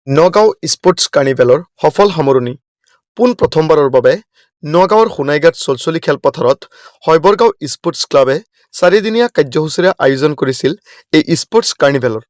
Nagaon sports কাৰ্নিভেলৰ সফল সামৰণি প্ৰথমবাৰৰ বাবে নগাঁৱৰ সোণাইঘাট চলচলি খেলপথাৰত শৈবৰগাঁও স্পৰ্টছ ক্লাবে 4দিনীয়া কাৰ্যসূচীৰে আয়োজন কৰিছিল এই স্পৰ্টছ কাৰ্নিভেলৰ।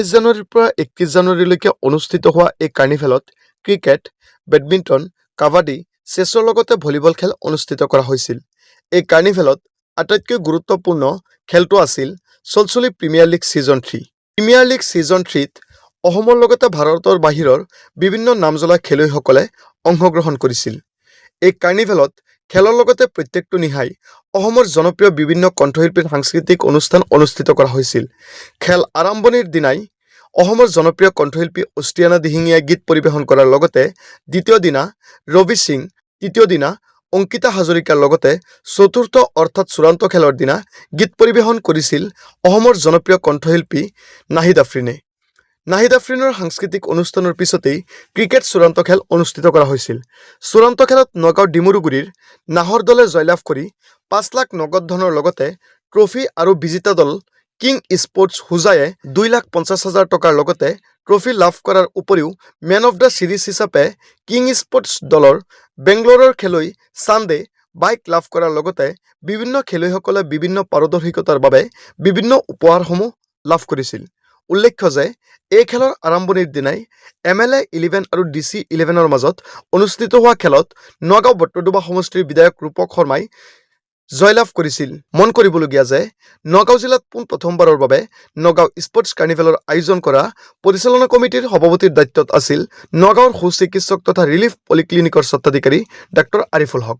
জানুৱাৰীৰ পৰা 31 জানুৱাৰীলৈকে অনুষ্ঠিত হোৱা এই কাৰ্নিভেলত ক্ৰিকেট, বেডমিণ্টন, কাবাডী, চেছৰ লগতে ভলীবল খেল অনুষ্ঠিত কৰা হৈছিল। এই কাৰ্নিভেলত আটাইতকৈ গুৰুত্বপূৰ্ণ খেলটো আছিল Cholcholi premier league season 3। Premier league season 3ত অসমৰ লগতে ভাৰতৰ বাহিৰৰ বিভিন্ন নামজ্বলা খেলুৱৈসকলে অংশগ্ৰহণ কৰিছিল। এই কাৰ্নিভেলত খেলৰ লগতে প্ৰত্যেকটো নিশাই অসমৰ জনপ্ৰিয় বিভিন্ন কণ্ঠশিল্পীৰ সাংস্কৃতিক অনুষ্ঠান অনুষ্ঠিত কৰা হৈছিল। খেল আৰম্ভণিৰ দিনাই অসমৰ জনপ্ৰিয় কণ্ঠশিল্পী অষ্ট্ৰিয়ানা দিহিঙীয়াই গীত পৰিৱেশন কৰাৰ লগতে দ্বিতীয় দিনা ৰবি সিং, তৃতীয় দিনা অংকিতা হাজৰিকাৰ লগতে চতুৰ্থ অৰ্থাৎ চূড়ান্ত খেলৰ দিনা গীত পৰিৱেশন কৰিছিল অসমৰ জনপ্ৰিয় কণ্ঠশিল্পী নাহিদ আফ্ৰিনে। নাহিদ আফ্ৰিনৰ সাংস্কৃতিক অনুষ্ঠানৰ পিছতেই ক্ৰিকেট চূড়ান্ত খেল অনুষ্ঠিত কৰা হৈছিল। চূড়ান্ত খেলত নগাঁও ডিমৰুগুৰিৰ নাহৰ দলে জয়লাভ কৰি 5 লাখ নগদ ধনৰ লগতে ট্ৰফি আৰু বিজেতা দল কিং স্পৰ্টছ হোজায়ে 2,50,000 টকাৰ লগতে ট্ৰফি লাভ কৰাৰ উপৰিও মেন অফ দ্য চিৰিজ হিচাপে কিং স্পৰ্টছ দলৰ বেংগলোৰৰ খেলুৱৈ চান্দে বাইক লাভ কৰাৰ লগতে বিভিন্ন খেলুৱৈসকলে বিভিন্ন পাৰদৰ্শিতাৰ বাবে বিভিন্ন উপহাৰসমূহ লাভ কৰিছিল। উল্লেখ্য যে এই খেলৰ আৰম্ভণিৰ দিনাই MLA 11 আৰু DC 11ৰ মাজত অনুষ্ঠিত হোৱা খেলত নগাঁও বট্ৰডুবা সমষ্টিৰ বিধায়ক ৰূপক শৰ্মাই জয়লাভ কৰিছিল। মন কৰিবলগীয়া যে নগাঁও জিলাত প্ৰথমবাৰৰ বাবে নগাঁও স্পৰ্টছ কাৰ্নিভেলৰ আয়োজন কৰা পৰিচালনা কমিটিৰ সভাপতিৰ দায়িত্বত আছিল নগাঁৱৰ সু চিকিৎসক তথা ৰিলিফ পলিক্লিনিকৰ স্বত্বাধিকাৰী ডাক্তৰ আৰিফুল হক।